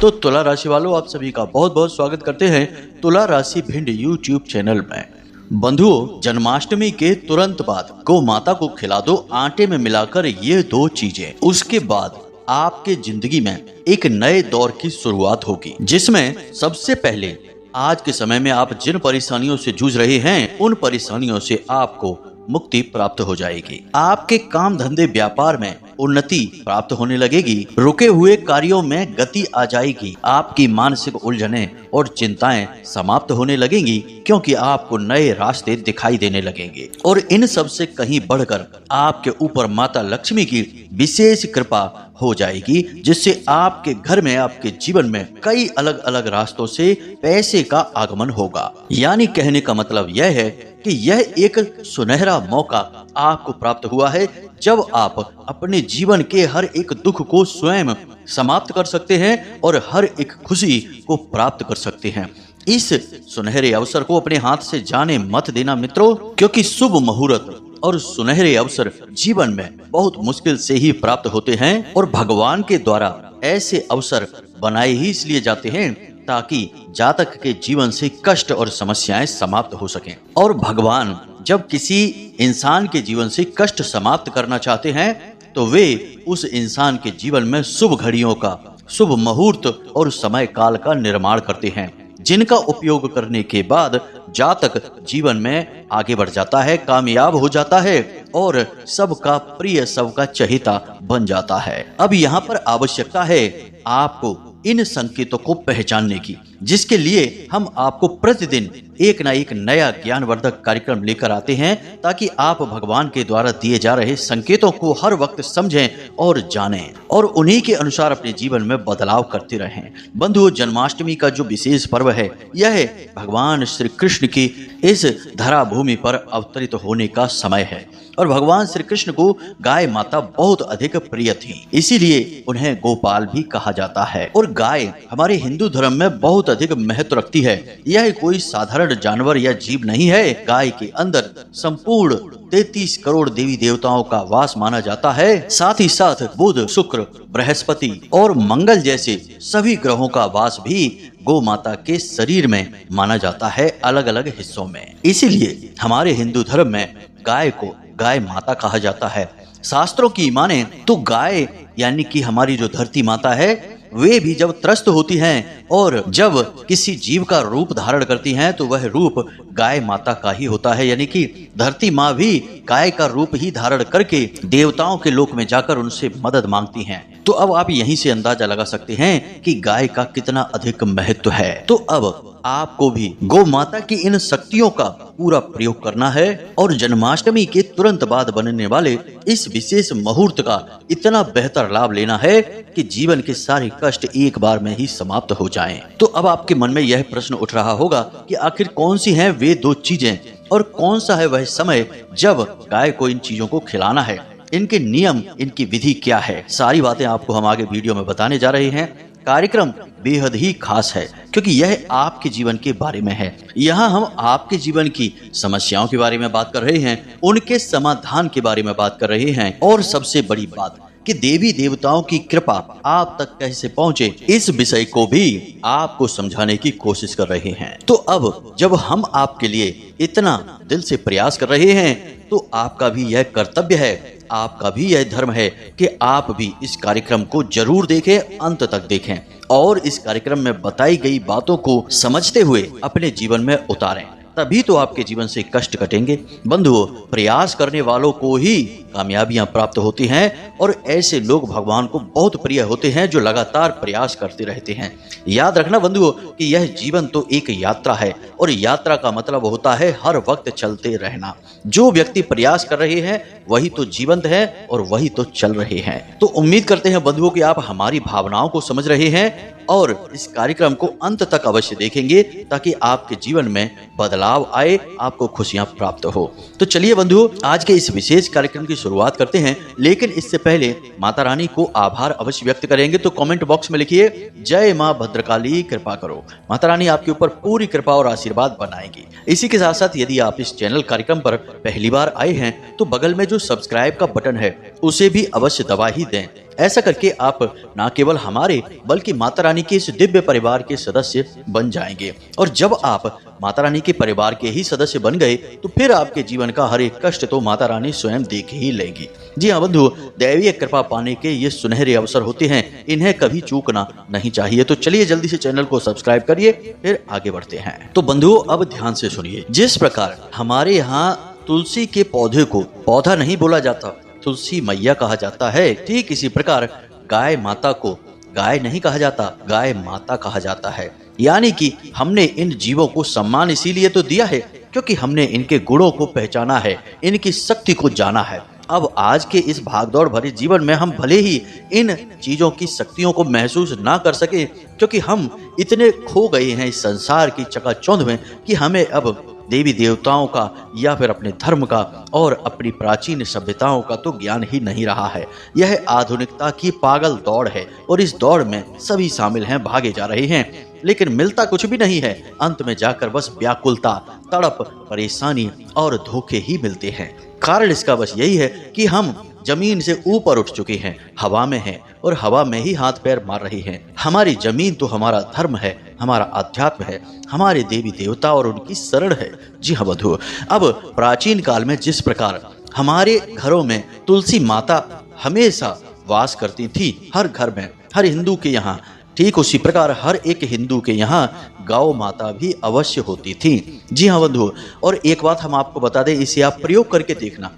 तो तुला राशि वालों, आप सभी का बहुत बहुत स्वागत करते हैं तुला राशि भिंड यूट्यूब चैनल में। बंधुओं, जन्माष्टमी के तुरंत बाद गौ माता को खिला दो आटे में मिलाकर ये दो चीजें। उसके बाद आपके जिंदगी में एक नए दौर की शुरुआत होगी, जिसमें सबसे पहले आज के समय में आप जिन परेशानियों से जूझ रहे हैं उन परेशानियों से आपको मुक्ति प्राप्त हो जाएगी। आपके काम धंधे व्यापार में उन्नति प्राप्त होने लगेगी। रुके हुए कार्यों में गति आ जाएगी। आपकी मानसिक उलझनें और चिंताएं समाप्त होने लगेंगी, क्योंकि आपको नए रास्ते दिखाई देने लगेंगे। और इन सब से कहीं बढ़कर आपके ऊपर माता लक्ष्मी की विशेष कृपा हो जाएगी, जिससे आपके घर में, आपके जीवन में कई अलग अलग रास्तों से पैसे का आगमन होगा। यानी कहने का मतलब यह है कि यह एक सुनहरा मौका आपको प्राप्त हुआ है, जब आप अपने जीवन के हर एक दुख को स्वयं समाप्त कर सकते हैं और हर एक खुशी को प्राप्त कर सकते हैं। इस सुनहरे अवसर को अपने हाथ से जाने मत देना मित्रों, क्योंकि शुभ मुहूर्त और सुनहरे अवसर जीवन में बहुत मुश्किल से ही प्राप्त होते हैं, और भगवान के द्वारा ऐसे अवसर बनाए ही इसलिए जाते हैं ताकि जातक के जीवन से कष्ट और समस्याएं समाप्त हो सकें। और भगवान जब किसी इंसान के जीवन से कष्ट समाप्त करना चाहते हैं तो वे उस इंसान के जीवन में शुभ घड़ियों का, शुभ मुहूर्त और समय काल का निर्माण करते हैं, जिनका उपयोग करने के बाद जातक जीवन में आगे बढ़ जाता है, कामयाब हो जाता है और सबका प्रिय, सबका चहेता बन जाता है। अब यहाँ पर आवश्यकता है आपको इन संकेतों को पहचानने की, जिसके लिए हम आपको प्रतिदिन एक ना एक नया ज्ञानवर्धक कार्यक्रम लेकर आते हैं, ताकि आप भगवान के द्वारा दिए जा रहे संकेतों को हर वक्त समझें और जानें और उन्हीं के अनुसार अपने जीवन में बदलाव करते रहें। बंधुओं, जन्माष्टमी का जो विशेष पर्व है, यह भगवान श्री कृष्ण की इस धरा भूमि पर अवतरित होने का समय है। और भगवान श्री कृष्ण को गाय माता बहुत अधिक प्रिय थी, इसीलिए उन्हें गोपाल भी कहा जाता है। और गाय हमारे हिंदू धर्म में बहुत अधिक महत्व रखती है। यह कोई साधारण जानवर या जीव नहीं है। गाय के अंदर संपूर्ण 33 करोड़ देवी देवताओं का वास माना जाता है। साथ ही साथ बुध, शुक्र, बृहस्पति और मंगल जैसे सभी ग्रहों का वास भी गौ माता के शरीर में माना जाता है, अलग अलग हिस्सों में। इसीलिए हमारे हिंदू धर्म में गाय को गाय माता कहा जाता है। शास्त्रों की माने तो गाय यानी कि हमारी जो धरती माता है, वे भी जब त्रस्त होती हैं और जब किसी जीव का रूप धारण करती हैं तो वह रूप गाय माता का ही होता है। यानी कि धरती माँ भी गाय का रूप ही धारण करके देवताओं के लोक में जाकर उनसे मदद मांगती हैं। तो अब आप यहीं से अंदाजा लगा सकते हैं कि गाय का कितना अधिक महत्व है। तो अब आपको भी गौ माता की इन शक्तियों का पूरा प्रयोग करना है और जन्माष्टमी के तुरंत बाद बनने वाले इस विशेष मुहूर्त का इतना बेहतर लाभ लेना है कि जीवन के सारे कष्ट एक बार में ही समाप्त हो जाएं। तो अब आपके मन में यह प्रश्न उठ रहा होगा कि आखिर कौन सी हैं वे दो चीजें और कौन सा है वह समय जब गाय को इन चीजों को खिलाना है, इनके नियम, इनकी विधि क्या है। सारी बातें आपको हम आगे वीडियो में बताने जा रहे हैं। कार्यक्रम बेहद ही खास है, क्योंकि यह आपके जीवन के बारे में है। यहाँ हम आपके जीवन की समस्याओं के बारे में बात कर रहे हैं, उनके समाधान के बारे में बात कर रहे हैं, और सबसे बड़ी बात कि देवी देवताओं की कृपा आप तक कैसे पहुँचे, इस विषय को भी आपको समझाने की कोशिश कर रहे हैं। तो अब जब हम आपके लिए इतना दिल से प्रयास कर रहे हैं, तो आपका भी यह कर्तव्य है, आपका भी यह धर्म है कि आप भी इस कार्यक्रम को जरूर देखें, अंत तक देखें और इस कार्यक्रम में बताई गई बातों को समझते हुए अपने जीवन में उतारें। तभी तो आपके जीवन से कष्ट कटेंगे। बंधुओं, प्रयास करने वालों को ही कामयाबियां प्राप्त होती हैं और ऐसे लोग भगवान को बहुत प्रिय होते हैं जो लगातार प्रयास करते रहते हैं। याद रखना बंधुओं कि यह जीवन तो एक यात्रा है और यात्रा का मतलब होता है हर वक्त चलते रहना। जो व्यक्ति प्रयास कर रहे हैं वही तो जीवंत है और वही तो चल रहे हैं। तो उम्मीद करते हैं बंधुओं कि आप हमारी भावनाओं को समझ रहे हैं और इस कार्यक्रम को अंत तक अवश्य देखेंगे, ताकि आपके जीवन में बदलाव आए, आपको खुशियां प्राप्त हो। तो चलिए बंधुओं, आज के इस विशेष कार्यक्रम की शुरुआत करते हैं, लेकिन इससे पहले माता रानी को आभार अवश्य व्यक्त करेंगे। तो कमेंट बॉक्स में लिखिए, जय मां भद्रकाली कृपा करो। माता रानी आपके ऊपर पूरी कृपा और आशीर्वाद बनाएगी। इसी के साथ साथ यदि आप इस चैनल कार्यक्रम पर पहली बार आए हैं तो बगल में जो सब्सक्राइब का बटन है उसे भी अवश्य दबा ही दें, ऐसा करके आप न केवल हमारे बल्कि माता रानी के इस दिव्य परिवार के सदस्य बन जाएंगे। और जब आप माता रानी के परिवार के ही सदस्य बन गए तो फिर आपके जीवन का हर एक कष्ट तो माता रानी स्वयं देख ही लेंगी। जी हाँ बंधु, दैवीय कृपा पाने के ये सुनहरे अवसर होते हैं, इन्हें कभी चूकना नहीं चाहिए। तो चलिए जल्दी से चैनल को सब्सक्राइब करिए, फिर आगे बढ़ते हैं। तो बंधुओं अब ध्यान से सुनिए, जिस प्रकार हमारे यहाँ तुलसी के पौधे को पौधा नहीं बोला जाता, तुलसी मैया कहा जाता है, ठीक इसी प्रकार गाय माता को गाय नहीं कहा जाता, गाय माता कहा जाता है। यानी कि हमने इन जीवों को सम्मान इसीलिए तो दिया है क्योंकि हमने इनके गुणों को पहचाना है, इनकी शक्ति को जाना है। अब आज के इस भागदौड़ भरे जीवन में हम भले ही इन चीजों की शक्तियों को महसूस ना कर सके क्योंकि हम इतने खो गए हैं इस संसार की चकाचौंध में कि हमें अब देवी देवताओं का या फिर अपने धर्म का और अपनी प्राचीन सभ्यताओं का तो ज्ञान ही नहीं रहा है। यह आधुनिकता की पागल दौड़ है और इस दौड़ में सभी शामिल हैं, भागे जा रहे हैं, लेकिन मिलता कुछ भी नहीं है। अंत में जाकर बस व्याकुलता, तड़प, परेशानी और धोखे ही मिलते हैं। कारण इसका बस यही है कि हम जमीन से ऊपर उठ चुके हैं, हवा में हैं और हवा में ही हाथ पैर मार रहे हैं। हमारी जमीन तो हमारा धर्म है, हमारा अध्यात्म है, हमारे देवी देवता और उनकी शरण है। जी हाँ बंधु, अब प्राचीन काल में जिस प्रकार हमारे घरों में तुलसी माता हमेशा वास करती थी, हर घर में, हर हिंदू के यहाँ, ठीक उसी प्रकार हर एक हिंदू के यहाँ गौ माता भी अवश्य होती थी। जी हाँ बंधु, और एक बात हम आपको बता दें, इसे आप प्रयोग करके देखना।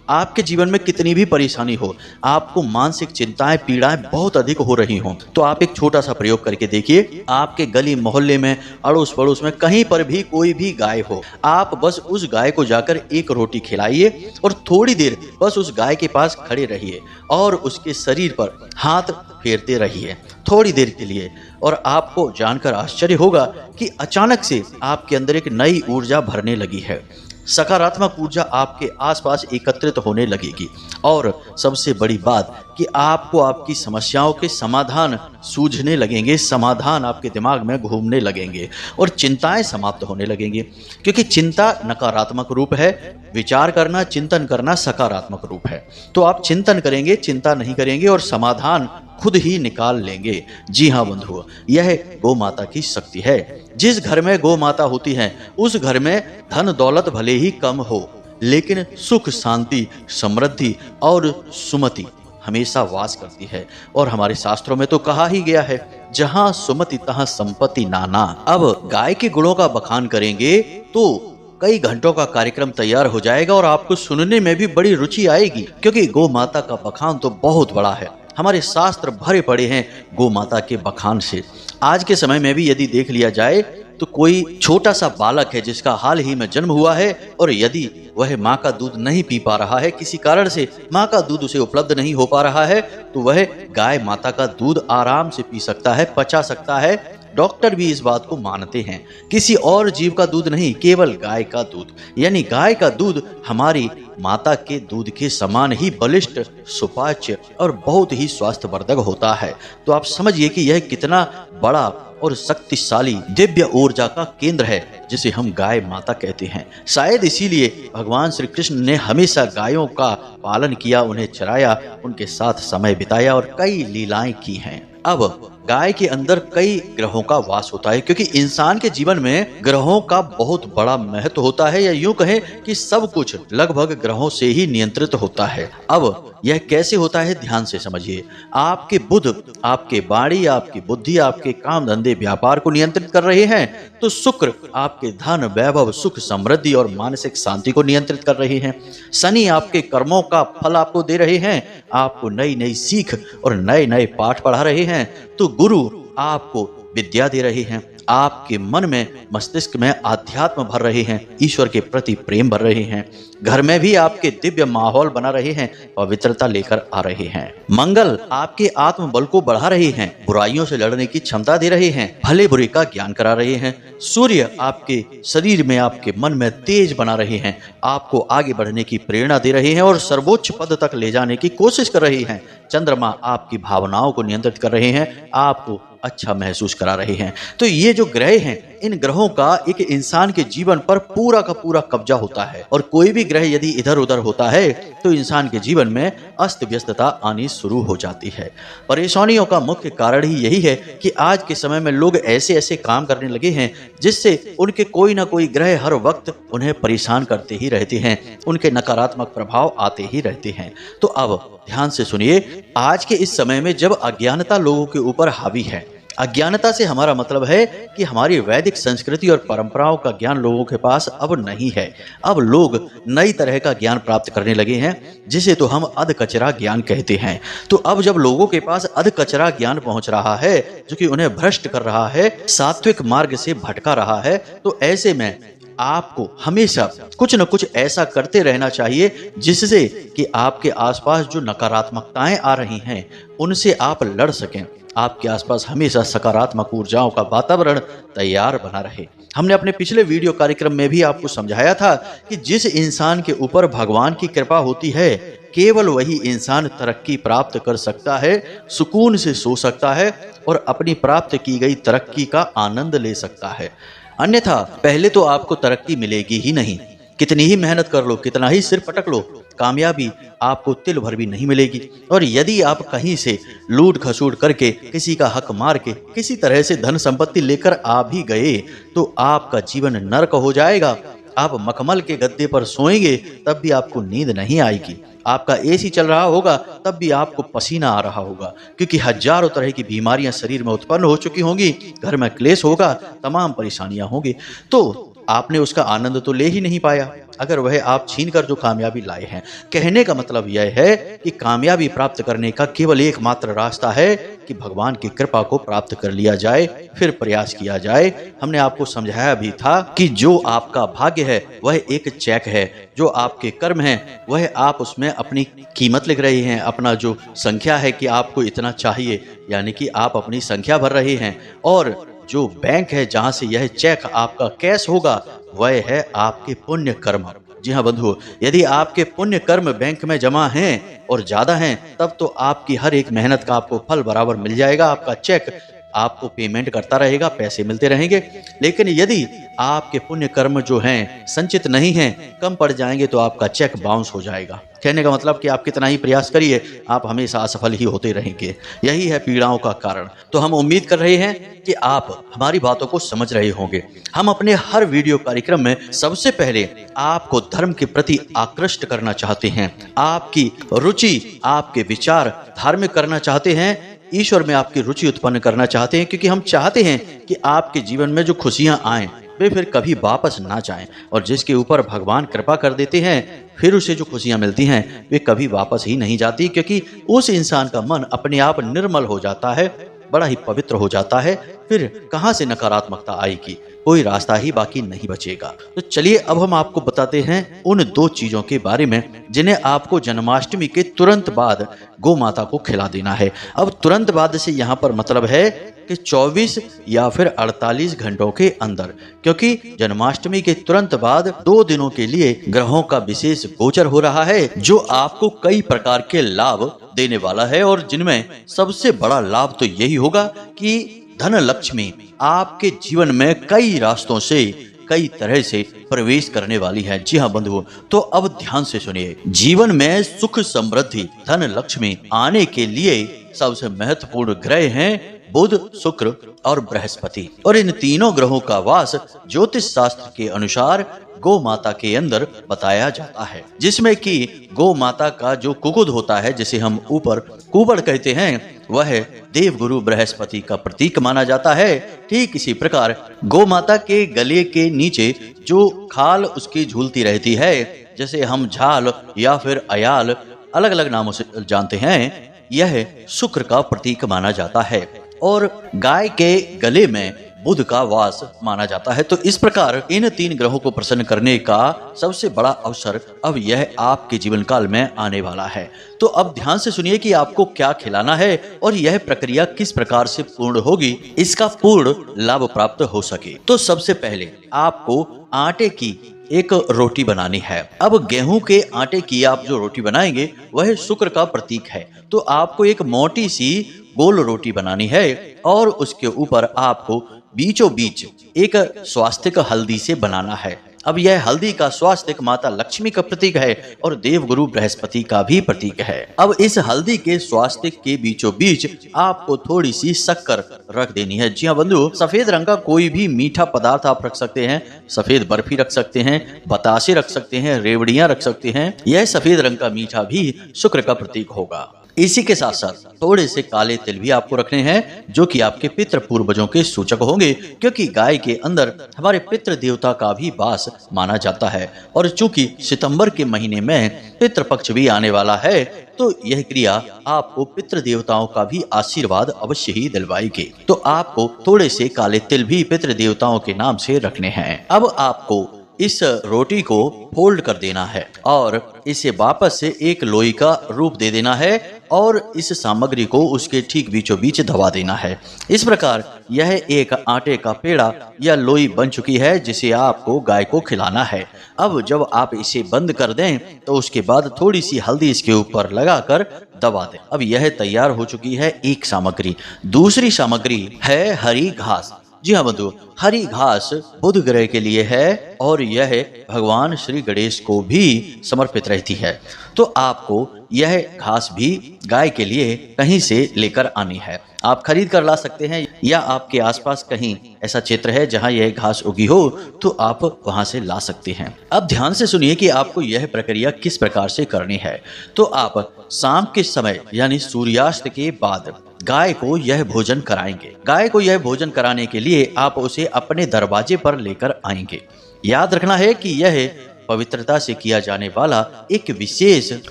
आपके जीवन में कितनी भी परेशानी हो, आपको मानसिक चिंताएं, पीड़ाएं बहुत अधिक हो रही हों, तो आप एक छोटा सा प्रयोग करके देखिए। आपके गली मोहल्ले में, अड़ोस पड़ोस में, कहीं पर भी कोई भी गाय हो, आप बस उस गाय को जाकर एक रोटी खिलाइए और थोड़ी देर बस उस गाय के पास खड़े रहिए और उसके शरीर पर हाथ फेरते रहिए थोड़ी देर के लिए। और आपको जानकर आश्चर्य होगा कि अचानक से आपके अंदर एक नई ऊर्जा भरने लगी है, सकारात्मक ऊर्जा आपके आसपास एकत्रित होने लगेगी। और सबसे बड़ी बात कि आपको आपकी समस्याओं के समाधान सूझने लगेंगे, समाधान आपके दिमाग में घूमने लगेंगे और चिंताएं समाप्त होने लगेंगी। क्योंकि चिंता नकारात्मक रूप है, विचार करना, चिंतन करना सकारात्मक रूप है। तो आप चिंतन करेंगे, चिंता नहीं करेंगे और समाधान खुद ही निकाल लेंगे। जी हाँ बंधुओं, यह गौ माता की शक्ति है। जिस घर में गौ माता होती है उस घर में धन दौलत भले ही कम हो, लेकिन सुख, शांति, समृद्धि और सुमति हमेशा वास करती है। और हमारे शास्त्रों में तो कहा ही गया है, जहां सुमति तहां संपत्ति नाना। अब गाय के गुणों का बखान करेंगे तो कई घंटों का कार्यक्रम तैयार हो जाएगा और आपको सुनने में भी बड़ी रुचि आएगी, क्योंकि गौ माता का बखान तो बहुत बड़ा है। हमारे शास्त्र भरे पड़े हैं गौ माता के बखान से। आज के समय में भी यदि देख लिया जाए तो कोई छोटा सा बालक है जिसका हाल ही में जन्म हुआ है और यदि वह माँ का दूध नहीं पी पा रहा है, किसी कारण से माँ का दूध उसे उपलब्ध नहीं हो पा रहा है, तो वह गाय माता का दूध आराम से पी सकता है, पचा सकता है। डॉक्टर भी इस बात को मानते हैं। किसी और जीव का दूध नहीं, केवल गाय का दूध, यानी गाय का दूध हमारी माता के दूध के समान ही बलिष्ठ, सुपाच्य और बहुत ही स्वास्थ्यवर्धक होता है। तो आप समझिए कि यह कितना बड़ा और शक्तिशाली दिव्य ऊर्जा का केंद्र है जिसे हम गाय माता कहते हैं। शायद इसीलिए भगवान श्री कृष्ण ने हमेशा गायों का पालन किया, उन्हें चराया, उनके साथ समय बिताया और कई लीलाएं की हैं। अब गाय के अंदर कई ग्रहों का वास होता है, क्योंकि इंसान के जीवन में ग्रहों का बहुत बड़ा महत्व होता है, या यूं कहें कि सब कुछ लगभग ग्रहों से ही नियंत्रित होता है। अब यह कैसे होता है, ध्यान से समझिए। आपके बुध आपके वाणी, आपकी बुद्धि, आपके काम धंधे, व्यापार को नियंत्रित कर रहे हैं, तो शुक्र आपके धन, वैभव, सुख, समृद्धि और मानसिक शांति को नियंत्रित कर रहे हैं। शनि आपके कर्मों का फल आपको दे रहे हैं, आपको नई नई सीख और नए नए पाठ पढ़ा रहे हैं। तो गुरु आपको विद्या दे रहे हैं, आपके मन में, मस्तिष्क में आध्यात्म भर रहे हैं, ईश्वर के प्रति प्रेम भर रहे हैं। घर में भी आपके दिव्य माहौल बना रहे हैं, पवित्रता लेकर आ रहे हैं। मंगल आपके आत्मबल को बढ़ा रहे हैं, बुराइयों से लड़ने की क्षमता दे रहे हैं, भले बुरे का ज्ञान करा रहे हैं। सूर्य आपके शरीर में, आपके मन में तेज बना रहे हैं, आपको आगे बढ़ने की प्रेरणा दे रहे हैं और सर्वोच्च पद तक ले जाने की कोशिश कर रहे हैं। चंद्रमा आपकी भावनाओं को नियंत्रित कर रहे हैं, आपको अच्छा महसूस करा रहे हैं। तो ये जो ग्रह हैं, इन ग्रहों का एक इंसान के जीवन पर पूरा का पूरा कब्जा होता है, और कोई भी ग्रह यदि इधर उधर होता है तो इंसान के जीवन में अस्त व्यस्तता आनी शुरू हो जाती है। परेशानियों का मुख्य कारण ही यही है कि आज के समय में लोग ऐसे ऐसे काम करने लगे हैं जिससे उनके कोई ना कोई ग्रह हर वक्त उन्हें परेशान करते ही रहते हैं, उनके नकारात्मक प्रभाव आते ही रहते हैं। तो अब ध्यान से सुनिए, आज के इस समय में जब अज्ञानता लोगों के ऊपर हावी है, अज्ञानता से हमारा मतलब है कि हमारी वैदिक संस्कृति और परंपराओं का ज्ञान लोगों के पास अब नहीं है। अब लोग नई तरह का ज्ञान प्राप्त करने लगे हैं जिसे तो हम अधकचरा ज्ञान कहते हैं। तो अब जब लोगों के पास अधकचरा ज्ञान पहुंच रहा है जो कि उन्हें भ्रष्ट कर रहा है, सात्विक मार्ग से भटका रहा है, तो ऐसे में आपको हमेशा कुछ न कुछ ऐसा करते रहना चाहिए जिससे कि आपके आसपास जो नकारात्मकताएं आ रही हैं उनसे आप लड़ सकें। आपके आसपास हमेशा सकारात्मक ऊर्जाओं का वातावरण तैयार बना रहे। हमने अपने पिछले वीडियो कार्यक्रम में भी आपको समझाया था कि जिस इंसान के ऊपर भगवान की कृपा होती है केवल वही इंसान तरक्की प्राप्त कर सकता है, सुकून से सो सकता है और अपनी प्राप्त की गई तरक्की का आनंद ले सकता है। अन्यथा पहले तो आपको तरक्की मिलेगी ही नहीं। कितनी ही मेहनत कर लो, कितना ही सिर पटक लो, कामयाबी आपको तिल भर भी नहीं मिलेगी। और यदि आप कहीं से लूट खसूट करके, किसी का हक मार के, किसी तरह से धन संपत्ति लेकर आ भी गए तो आपका जीवन नरक हो जाएगा। आप मखमल के गद्दे पर सोएंगे तब भी आपको नींद नहीं आएगी। आपका एसी चल रहा होगा तब भी आपको पसीना आ रहा होगा, क्योंकि हजारों तरह की बीमारियां शरीर में उत्पन्न हो चुकी होंगी, घर में क्लेश होगा, तमाम परेशानियां होंगी। तो आपने उसका आनंद तो ले ही नहीं पाया अगर वह आप छीन कर जो कामयाबी लाए हैं। कहने का मतलब यह है कि कामयाबी प्राप्त करने का केवल एकमात्र रास्ता है कि भगवान की कृपा को प्राप्त कर लिया जाए, फिर प्रयास किया जाए। हमने आपको समझाया भी था कि जो आपका भाग्य है वह एक चेक है, जो आपके कर्म है वह आप उसमें अपनी कीमत लिख रहे हैं, अपना जो संख्या है कि आपको इतना चाहिए, यानी कि आप अपनी संख्या भर रहे हैं। और जो बैंक है जहां से यह चेक आपका कैश होगा वह है आपके पुण्य कर्म। जी हाँ बंधुओं, यदि आपके पुण्य कर्म बैंक में जमा हैं और ज्यादा हैं तब तो आपकी हर एक मेहनत का आपको फल बराबर मिल जाएगा, आपका चेक आपको पेमेंट करता रहेगा, पैसे मिलते रहेंगे। लेकिन यदि आपके पुण्य कर्म जो हैं संचित नहीं हैं, कम पड़ जाएंगे, तो आपका चेक बाउंस हो जाएगा। कहने का मतलब कि आप कितना ही प्रयास करिए आप हमेशा असफल ही होते रहेंगे। यही है पीड़ाओं का कारण। तो हम उम्मीद कर रहे हैं कि आप हमारी बातों को समझ रहे होंगे। हम अपने हर वीडियो कार्यक्रम में सबसे पहले आपको धर्म के प्रति आकृष्ट करना चाहते हैं, आपकी रुचि, आपके विचार धार्मिक करना चाहते हैं, ईश्वर में आपकी रुचि उत्पन्न करना चाहते हैं, क्योंकि हम चाहते हैं कि आपके जीवन में जो खुशियां आएं वे फिर कभी वापस ना जाएं। और जिसके ऊपर भगवान कृपा कर देते हैं फिर उसे जो खुशियां मिलती हैं वे कभी वापस ही नहीं जाती, क्योंकि उस इंसान का मन अपने आप निर्मल हो जाता है, बड़ा ही पवित्र हो जाता है। फिर कहां से नकारात्मकता आएगी, कोई रास्ता ही बाकी नहीं बचेगा। तो चलिए अब हम आपको बताते हैं उन दो चीजों के बारे में जिन्हें आपको जन्माष्टमी के तुरंत बाद गौ माता को खिला देना है। अब तुरंत बाद से यहाँ पर मतलब है कि 24 या फिर 48 घंटों के अंदर, क्योंकि जन्माष्टमी के तुरंत बाद 2 दिनों के लिए ग्रहों का विशेष गोचर हो रहा है जो आपको कई प्रकार के लाभ देने वाला है। और जिनमें सबसे बड़ा लाभ तो यही होगा कि धन लक्ष्मी आपके जीवन में कई रास्तों से, कई तरह से प्रवेश करने वाली है। जी हाँ बंधुओं, तो अब ध्यान से सुनिए। जीवन में सुख, समृद्धि, धन लक्ष्मी आने के लिए सबसे महत्वपूर्ण ग्रह हैं बुध, शुक्र और बृहस्पति। और इन तीनों ग्रहों का वास ज्योतिष शास्त्र के अनुसार गौ माता के अंदर बताया जाता है, जिसमें कि गौ माता का जो कुकुद होता है, जिसे हम ऊपर कुबड़ कहते हैं, वह देवगुरु बृहस्पति का प्रतीक माना जाता है। ठीक इसी प्रकार गौ माता के गले के नीचे जो खाल उसकी झूलती रहती है, जैसे हम झाल या फिर अयाल अलग अलग नामों से जानते हैं, यह शुक्र का प्रतीक माना जाता है। और गाय के गले में बुध का वास माना जाता है। तो इस प्रकार इन 3 ग्रहों को प्रसन्न करने का सबसे बड़ा अवसर अब यह आपके जीवन काल में आने वाला है। तो अब ध्यान से सुनिए कि आपको क्या खिलाना है और यह प्रक्रिया किस प्रकार से पूर्ण होगी, इसका पूर्ण लाभ प्राप्त हो सके। तो सबसे पहले आपको आटे की एक रोटी बनानी है। अब गेहूं के आटे की आप जो रोटी बनाएंगे वह शुक्र का प्रतीक है। तो आपको एक मोटी सी गोल रोटी बनानी है और उसके ऊपर आपको बीचों बीच एक स्वास्तिक हल्दी से बनाना है। अब यह हल्दी का स्वास्तिक माता लक्ष्मी का प्रतीक है और देवगुरु बृहस्पति का भी प्रतीक है। अब इस हल्दी के स्वास्तिक के बीचों बीच आपको थोड़ी सी शक्कर रख देनी है। जी हाँ बंधु, सफेद रंग का कोई भी मीठा पदार्थ आप रख सकते हैं। सफेद बर्फी रख सकते हैं, बतासे रख सकते हैं, रेवड़ियां रख सकते हैं। यह सफेद रंग का मीठा भी शुक्र का प्रतीक होगा। इसी के साथ साथ थोड़े से काले तिल भी आपको रखने हैं, जो कि आपके पितृ पूर्वजों के सूचक होंगे, क्योंकि गाय के अंदर हमारे पितृ देवता का भी वास माना जाता है। और चूंकि सितंबर के महीने में पितृपक्ष भी आने वाला है, तो यह क्रिया आपको पितृ देवताओं का भी आशीर्वाद अवश्य ही दिलवाएगी। तो आपको थोड़े से काले तिल भी पितृ देवताओं के नाम से रखने हैं। अब आपको इस रोटी को फोल्ड कर देना है और इसे वापस से एक लोई का रूप दे देना है और इस सामग्री को उसके ठीक बीचों बीच दबा देना है। इस प्रकार यह एक आटे का पेड़ा या लोई बन चुकी है, जिसे आपको गाय को खिलाना है। अब जब आप इसे बंद कर दें तो उसके बाद थोड़ी सी हल्दी इसके ऊपर लगाकर दबा दें। अब यह तैयार हो चुकी है एक सामग्री। दूसरी सामग्री है हरी घास। जी हाँ बंधु, हरी घास बुध ग्रह के लिए है और यह भगवान श्री गणेश को भी समर्पित रहती है। तो आपको यह घास भी गाय के लिए कहीं से लेकर आनी है। आप खरीद कर ला सकते हैं या आपके आसपास कहीं ऐसा क्षेत्र है जहां यह घास उगी हो तो आप वहां से ला सकते हैं। अब ध्यान से सुनिए कि आपको यह प्रक्रिया किस प्रकार से करनी है। तो आप शाम के समय यानी सूर्यास्त के बाद गाय को यह भोजन कराएंगे। गाय को यह भोजन कराने के लिए आप उसे अपने दरवाजे पर लेकर आएंगे। याद रखना है कि यह पवित्रता से किया जाने वाला एक विशेष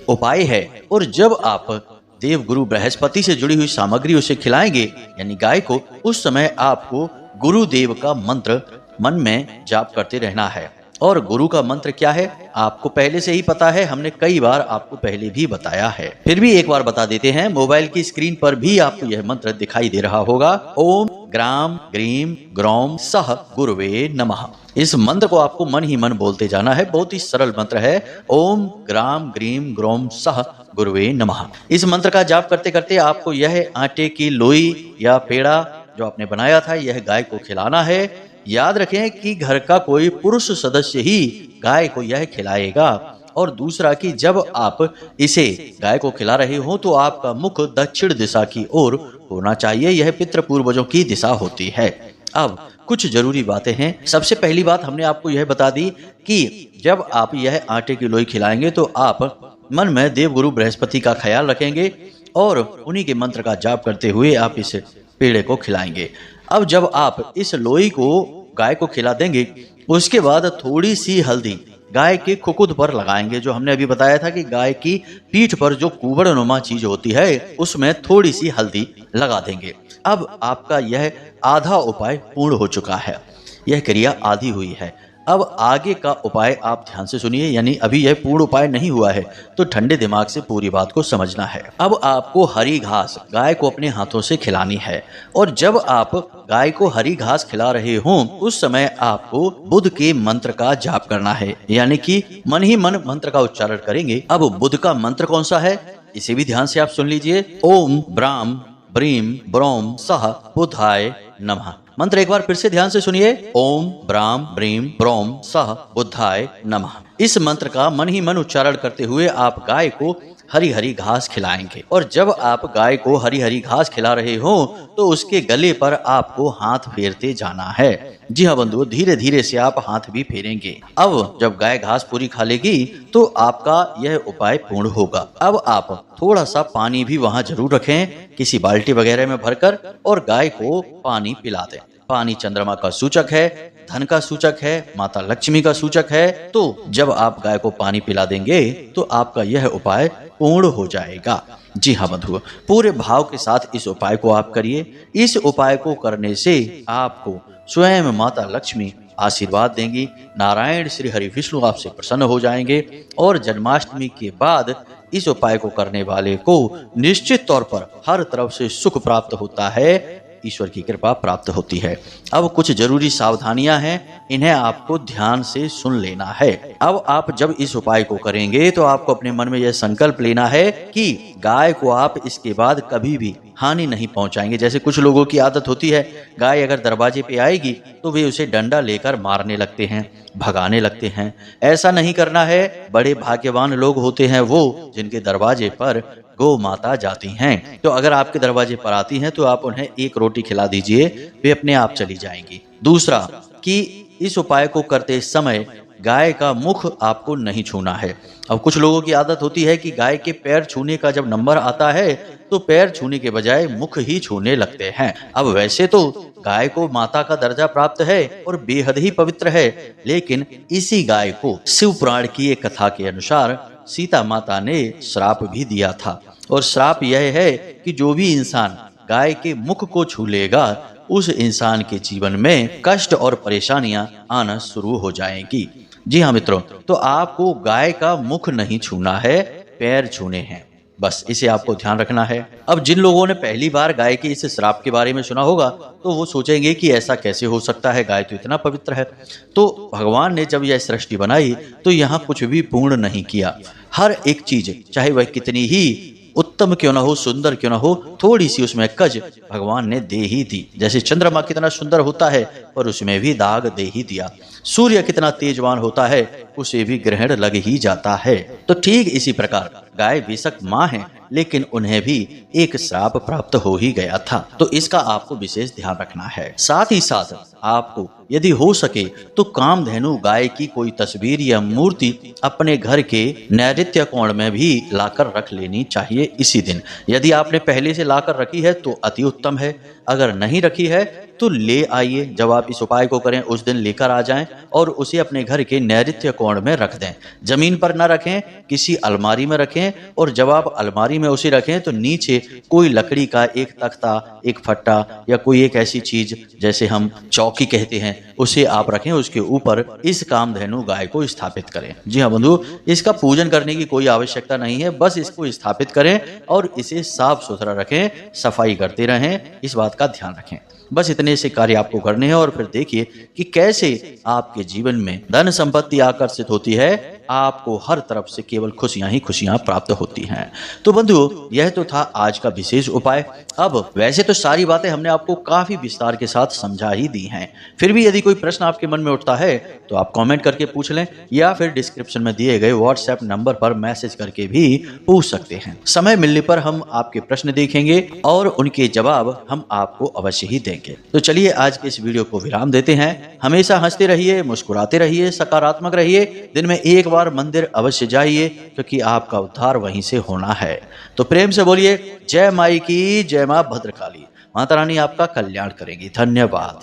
उपाय है और जब आप देवगुरु बृहस्पति से जुड़ी हुई सामग्री उसे खिलाएंगे यानी गाय को, उस समय आपको गुरुदेव का मंत्र मन में जाप करते रहना है। और गुरु का मंत्र क्या है आपको पहले से ही पता है, हमने कई बार आपको पहले भी बताया है, फिर भी एक बार बता देते हैं। मोबाइल की स्क्रीन पर भी आपको यह मंत्र दिखाई दे रहा होगा, ओम ग्राम ग्रीम ग्रौम सह गुरुवे नमः। इस मंत्र को आपको मन ही मन बोलते जाना है। बहुत ही सरल मंत्र है, ओम ग्राम ग्रीम ग्रौम सह गुरुवे नमः। इस मंत्र का जाप करते करते आपको यह आटे की लोई या पेड़ा जो आपने बनाया था यह गाय को खिलाना है। याद रखें कि घर का कोई पुरुष सदस्य ही गाय को यह खिलाएगा। और दूसरा कि जब आप इसे गाय को खिला रहे हो तो आपका मुख दक्षिण दिशा की ओर होना चाहिए। यह पितृ पूर्वजों की दिशा होती है। अब कुछ जरूरी बातें हैं। सबसे पहली बात हमने आपको यह बता दी कि जब आप यह आटे की लोई खिलाएंगे तो आप मन में देवगुरु बृहस्पति का ख्याल रखेंगे और उन्हीं के मंत्र का जाप करते हुए आप इस पेड़े को खिलाएंगे। अब जब आप इस लोई को गाय को खिला देंगे उसके बाद थोड़ी सी हल्दी गाय के खुकुद पर लगाएंगे। जो हमने अभी बताया था कि गाय की पीठ पर जो कुबड़नुमा चीज होती है उसमें थोड़ी सी हल्दी लगा देंगे। अब आपका यह आधा उपाय पूर्ण हो चुका है, यह क्रिया आधी हुई है। अब आगे का उपाय आप ध्यान से सुनिए, यानी अभी यह पूर्ण उपाय नहीं हुआ है तो ठंडे दिमाग से पूरी बात को समझना है। अब आपको हरी घास गाय को अपने हाथों से खिलानी है और जब आप गाय को हरी घास खिला रहे हों उस समय आपको बुध के मंत्र का जाप करना है, यानी कि मन ही मन मंत्र का उच्चारण करेंगे। अब बुध का मंत्र कौन सा है इसे भी ध्यान से आप सुन लीजिए, ओम ब्राम ब्रीम ब्रोम सह बुधाय नमः। मंत्र एक बार फिर से ध्यान से सुनिए, ओम ब्राम ब्रीम ब्रोम सह बुधाय नमः। इस मंत्र का मन ही मन उच्चारण करते हुए आप गाय को हरी हरी घास खिलाएंगे और जब आप गाय को हरी हरी घास खिला रहे हो तो उसके गले पर आपको हाथ फेरते जाना है। जी हाँ बंधुओं, धीरे धीरे से आप हाथ भी फेरेंगे। अब जब गाय घास पूरी खा लेगी तो आपका यह उपाय पूर्ण होगा। अब आप थोड़ा सा पानी भी वहाँ जरूर रखें किसी बाल्टी वगैरह में भरकर और गाय को पानी पिला दें। पानी चंद्रमा का सूचक है, धन का सूचक है, माता लक्ष्मी का सूचक है। तो जब आप गाय को पानी पिला देंगे तो आपका यह उपाय पूर्ण हो जाएगा। जी हाँ बंधुओं, पूरे भाव के साथ इस उपाय को आप करिए। इस उपाय को करने से आपको स्वयं माता लक्ष्मी आशीर्वाद देंगी, नारायण श्री हरि विष्णु आपसे प्रसन्न हो जाएंगे और जन्माष्टमी के बाद इस उपाय को करने वाले को निश्चित तौर पर हर तरफ से सुख प्राप्त होता है, ईश्वर की कृपा प्राप्त होती है। अब कुछ जरूरी सावधानियां हैं, इन्हें आपको ध्यान से सुन लेना है। अब आप जब इस उपाय को करेंगे तो आपको अपने मन में यह संकल्प लेना है कि गाय को आप इसके बाद कभी भी हानि नहीं पहुंचाएंगे। जैसे कुछ लोगों की आदत होती है, गाय अगर दरवाजे पे आएगी तो वे उसे डंडा लेकर मारने लगते हैं, भगाने लगते हैं। ऐसा नहीं करना है। बड़े भाग्यवान लोग होते हैं वो जिनके दरवाजे पर गौ माता जाती हैं। तो अगर आपके दरवाजे पर आती हैं तो आप उन्हें एक रोटी खिला दीजिए, वे अपने आप चली जाएंगी। दूसरा कि इस उपाय को करते समय गाय का मुख आपको नहीं छूना है। अब कुछ लोगों की आदत होती है कि गाय के पैर छूने का जब नंबर आता है तो पैर छूने के बजाय मुख ही छूने लगते हैं। अब वैसे तो गाय को माता का दर्जा प्राप्त है और बेहद ही पवित्र है, लेकिन इसी गाय को शिव पुराण की एक कथा के अनुसार सीता माता ने श्राप भी दिया था। और श्राप यह है कि जो भी इंसान गाय के मुख को छू लेगा उस इंसान के जीवन में कष्ट और परेशानियां आना शुरू हो जाएंगी। जी हाँ मित्रों, तो आपको गाय का मुख नहीं छूना है, पैर छूने हैं, बस इसे आपको ध्यान रखना है। अब जिन लोगों ने पहली बार गाय के इस श्राप के बारे में सुना होगा तो वो सोचेंगे कि ऐसा कैसे हो सकता है, गाय तो इतना पवित्र है। तो भगवान ने जब यह सृष्टि बनाई तो यहाँ कुछ भी पूर्ण नहीं किया। हर एक चीज, चाहे वह कितनी ही उत्तम क्यों ना हो, सुंदर क्यों ना हो, थोड़ी सी उसमें कज भगवान ने दे ही दी। जैसे चंद्रमा कितना सुंदर होता है पर उसमें भी दाग दे ही दिया। सूर्य कितना तेजवान होता है उसे भी ग्रहण लग ही जाता है। तो ठीक इसी प्रकार गाय बेशक माँ है लेकिन उन्हें भी एक श्राप प्राप्त हो ही गया था। तो इसका आपको विशेष ध्यान रखना है। साथ ही साथ आपको यदि हो सके तो कामधेनु गाय की कोई तस्वीर या मूर्ति अपने घर के नैऋत्य कोण में भी लाकर रख लेनी चाहिए इसी दिन। यदि आपने पहले से लाकर रखी है तो अति उत्तम है, अगर नहीं रखी है तो ले आइए। जब आप इस उपाय को करें उस दिन लेकर आ जाएं और उसे अपने घर के नैऋत्य कोण में रख दें। जमीन पर न रखें, किसी अलमारी में रखें, और जब आप अलमारी में उसे रखें तो नीचे कोई लकड़ी का एक तख्ता, एक फट्टा या कोई एक ऐसी चीज जैसे हम चौकी कहते हैं उसे आप रखें, उसके ऊपर इस कामधेनु गाय को स्थापित करें। जी हाँ बंधु, इसका पूजन करने की कोई आवश्यकता नहीं है, बस इसको स्थापित करें और इसे साफ सुथरा रखें, सफाई करते रहें, इस बात का ध्यान रखें। बस इतने से कार्य आपको करने हैं और फिर देखिए कि कैसे आपके जीवन में धन संपत्ति आकर्षित होती है, आपको हर तरफ से केवल खुशियां ही खुशियां प्राप्त होती हैं। तो बंधुओं, यह तो था आज का विशेष उपाय। अब वैसे तो सारी बातें हमने आपको काफी विस्तार के साथ समझा ही दी हैं, फिर भी यदि कोई प्रश्न आपके मन में उठता है तो आप कमेंट करके पूछ लें या फिर डिस्क्रिप्शन में दिए गए व्हाट्सएप नंबर पर मैसेज करके भी पूछ सकते हैं। समय मिलने पर हम आपके प्रश्न देखेंगे और उनके जवाब हम आपको अवश्य ही देंगे। तो चलिए आज के इस वीडियो को विराम देते हैं। हमेशा हंसते रहिए, मुस्कुराते रहिए, सकारात्मक रहिए। दिन में एक बार मंदिर अवश्य जाइए क्योंकि आपका उद्धार वहीं से होना है। तो प्रेम से बोलिए जय माई की जय, मां भद्रकाली। माता रानी आपका कल्याण करेगी। धन्यवाद।